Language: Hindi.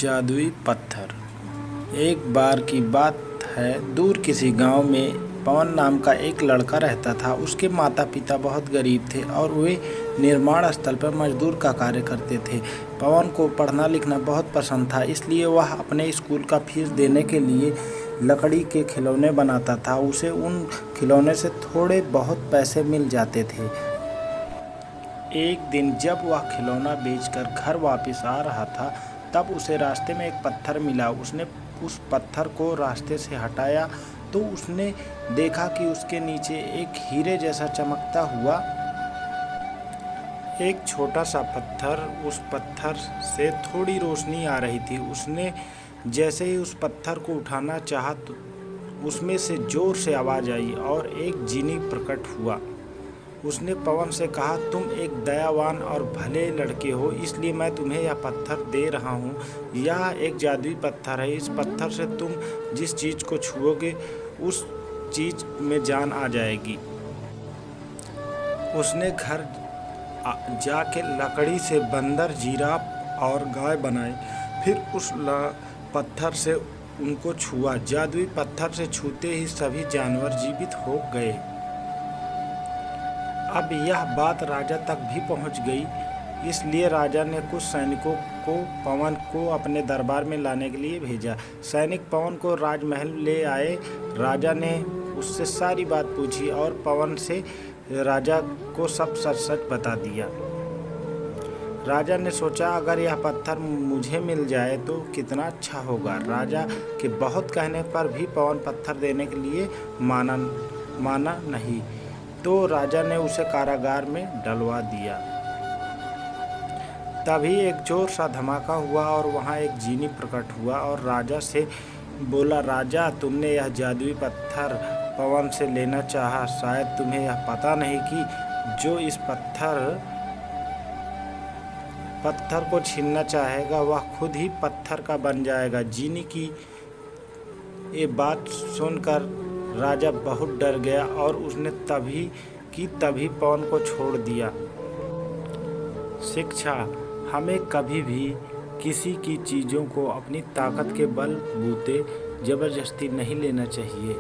जादुई पत्थर। एक बार की बात है, दूर किसी गांव में पवन नाम का एक लड़का रहता था। उसके माता पिता बहुत गरीब थे और वे निर्माण स्थल पर मजदूर का कार्य करते थे। पवन को पढ़ना लिखना बहुत पसंद था, इसलिए वह अपने स्कूल का फीस देने के लिए लकड़ी के खिलौने बनाता था। उसे उन खिलौने से थोड़े बहुत पैसे मिल जाते थे। एक दिन जब वह खिलौना बेचकर घर वापस आ रहा था, तब उसे रास्ते में एक पत्थर मिला। उसने उस पत्थर को रास्ते से हटाया तो उसने देखा कि उसके नीचे एक हीरे जैसा चमकता हुआ एक छोटा सा पत्थर, उस पत्थर से थोड़ी रोशनी आ रही थी। उसने जैसे ही उस पत्थर को उठाना चाहा तो उसमें से जोर से आवाज़ आई और एक जीनी प्रकट हुआ। उसने पवन से कहा, तुम एक दयावान और भले लड़के हो, इसलिए मैं तुम्हें यह पत्थर दे रहा हूँ। यह एक जादुई पत्थर है। इस पत्थर से तुम जिस चीज़ को छुओगे उस चीज़ में जान आ जाएगी। उसने घर जाके लकड़ी से बंदर, जिराफ और गाय बनाई। फिर उस पत्थर से उनको छुआ। जादुई पत्थर से छूते ही सभी जानवर जीवित हो गए। अब यह बात राजा तक भी पहुंच गई, इसलिए राजा ने कुछ सैनिकों को पवन को अपने दरबार में लाने के लिए भेजा। सैनिक पवन को राजमहल ले आए। राजा ने उससे सारी बात पूछी और पवन से राजा को सब सच सच बता दिया। राजा ने सोचा, अगर यह पत्थर मुझे मिल जाए तो कितना अच्छा होगा। राजा के बहुत कहने पर भी पवन पत्थर देने के लिए माना नहीं, तो राजा ने उसे कारागार में डलवा दिया। तभी एक जोर सा धमाका हुआ और वहाँ एक जीनी प्रकट हुआ और राजा से बोला, राजा, तुमने यह जादुई पत्थर पवन से लेना चाहा। शायद तुम्हें यह पता नहीं कि जो इस पत्थर को छीनना चाहेगा वह खुद ही पत्थर का बन जाएगा। जीनी की ये बात सुनकर राजा बहुत डर गया और उसने तभी पवन को छोड़ दिया। शिक्षा: हमें कभी भी किसी की चीज़ों को अपनी ताकत के बल बूते ज़बरदस्ती नहीं लेना चाहिए।